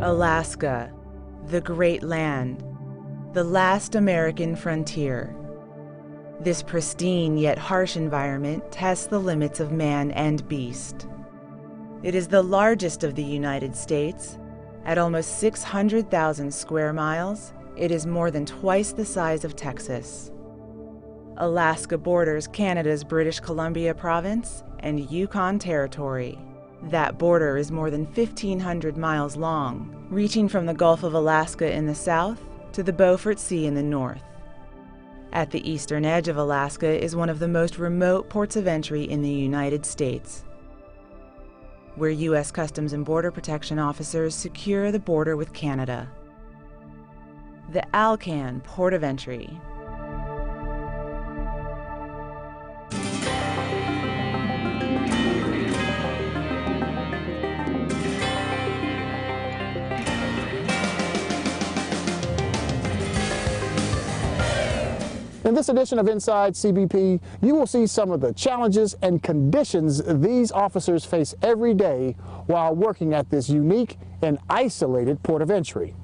Alaska, the Great Land, the last American frontier. This pristine yet harsh environment tests the limits of man and beast. It is the largest of the United States. At almost 600,000 square miles, it is more than twice the size of Texas. Alaska borders Canada's British Columbia province and Yukon Territory. That border is more than 1,500 miles long, reaching from the Gulf of Alaska in the south to the Beaufort Sea in the north. At the eastern edge of Alaska is one of the most remote ports of entry in the United States, where U.S. Customs and Border Protection officers secure the border with Canada. The Alcan Port of Entry. In this edition of Inside CBP, you will see some of the challenges and conditions these officers face every day while working at this unique and isolated port of entry.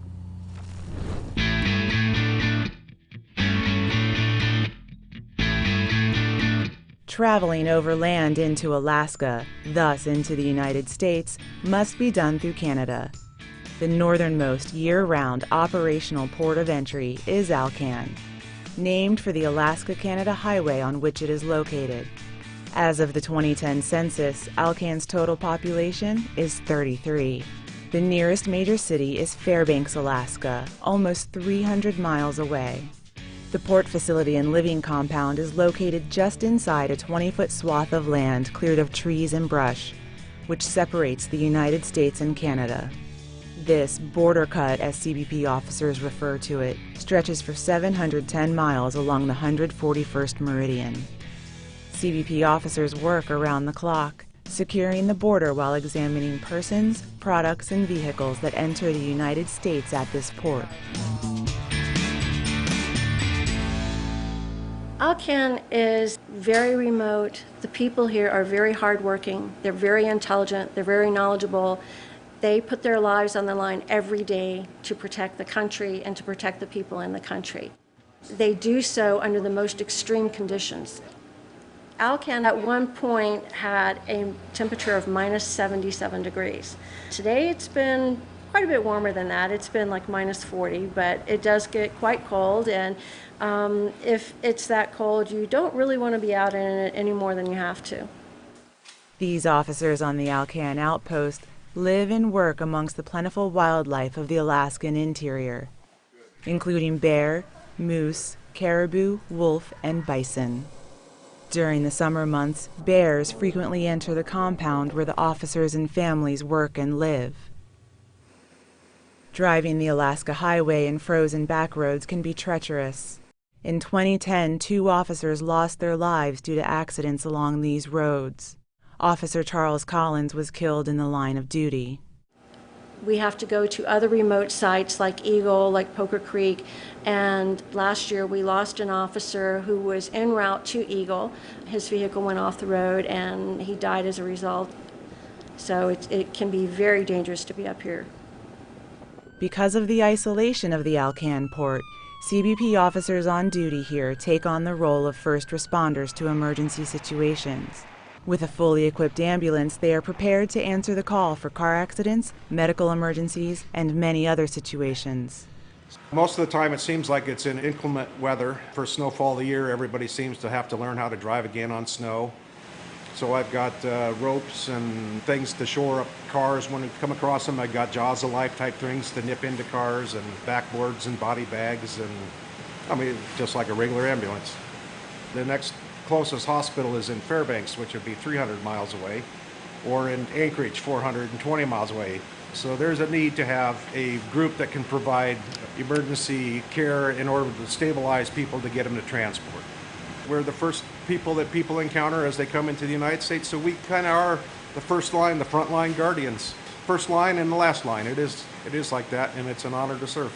Traveling overland into Alaska, thus into the United States, must be done through Canada. The northernmost year-round operational port of entry is Alcan, named for the Alaska-Canada highway on which it is located. As of the 2010 census, Alcan's total population is 33. The nearest major city is Fairbanks, Alaska, almost 300 miles away. The port facility and living compound is located just inside a 20-foot swath of land cleared of trees and brush, which separates the United States and Canada. This border cut, as CBP officers refer to it, stretches for 710 miles along the 141st meridian. CBP officers work around the clock, securing the border while examining persons, products, and vehicles that enter the United States at this port. Alcan is very remote. The people here are very hardworking. They're very intelligent. They're very knowledgeable. They put their lives on the line every day to protect the country and to protect the people in the country. They do so under the most extreme conditions. Alcan at one point had a temperature of minus 77 degrees. Today it's been quite a bit warmer than that. It's been like minus 40, but it does get quite cold, and if it's that cold, you don't really want to be out in it any more than you have to. These officers on the Alcan outpost live and work amongst the plentiful wildlife of the Alaskan interior, including bear, moose, caribou, wolf, and bison. During the summer months, bears frequently enter the compound where the officers and families work and live. Driving the Alaska Highway and frozen back roads can be treacherous. In 2010, 2 officers lost their lives due to accidents along these roads. Officer Charles Collins was killed in the line of duty. We have to go to other remote sites like Eagle, like Poker Creek, and last year we lost an officer who was en route to Eagle. His vehicle went off the road and he died as a result. So it can be very dangerous to be up here. Because of the isolation of the Alcan port, CBP officers on duty here take on the role of first responders to emergency situations. With a fully equipped ambulance, they are prepared to answer the call for car accidents, medical emergencies, and many other situations. Most of the time it seems like it's in inclement weather. For snowfall of the year, everybody seems to have to learn how to drive again on snow. So I've got ropes and things to shore up cars when we come across them. I've got jaws of life type things to nip into cars, and backboards and body bags, and just like a regular ambulance. The next closest hospital is in Fairbanks, which would be 300 miles away, or in Anchorage, 420 miles away. So there's a need to have a group that can provide emergency care in order to stabilize people to get them to transport. We're the first people that people encounter as they come into the United States, so we kind of are the first line, the front line guardians. First line and the last line. It is like that, and it's an honor to serve.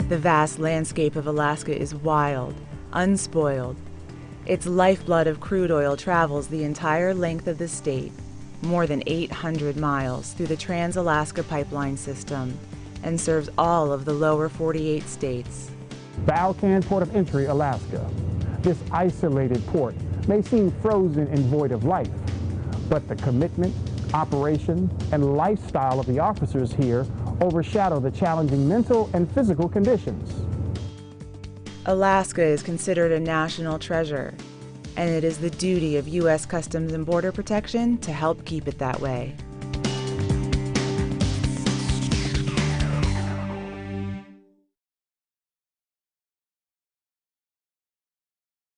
The vast landscape of Alaska is wild, unspoiled. Its lifeblood of crude oil travels the entire length of the state, more than 800 miles through the Trans-Alaska Pipeline System, and serves all of the lower 48 states. The Alcan Port of Entry, Alaska. This isolated port may seem frozen and void of life, but the commitment, operation, and lifestyle of the officers here overshadow the challenging mental and physical conditions. Alaska is considered a national treasure, and it is the duty of U.S. Customs and Border Protection to help keep it that way.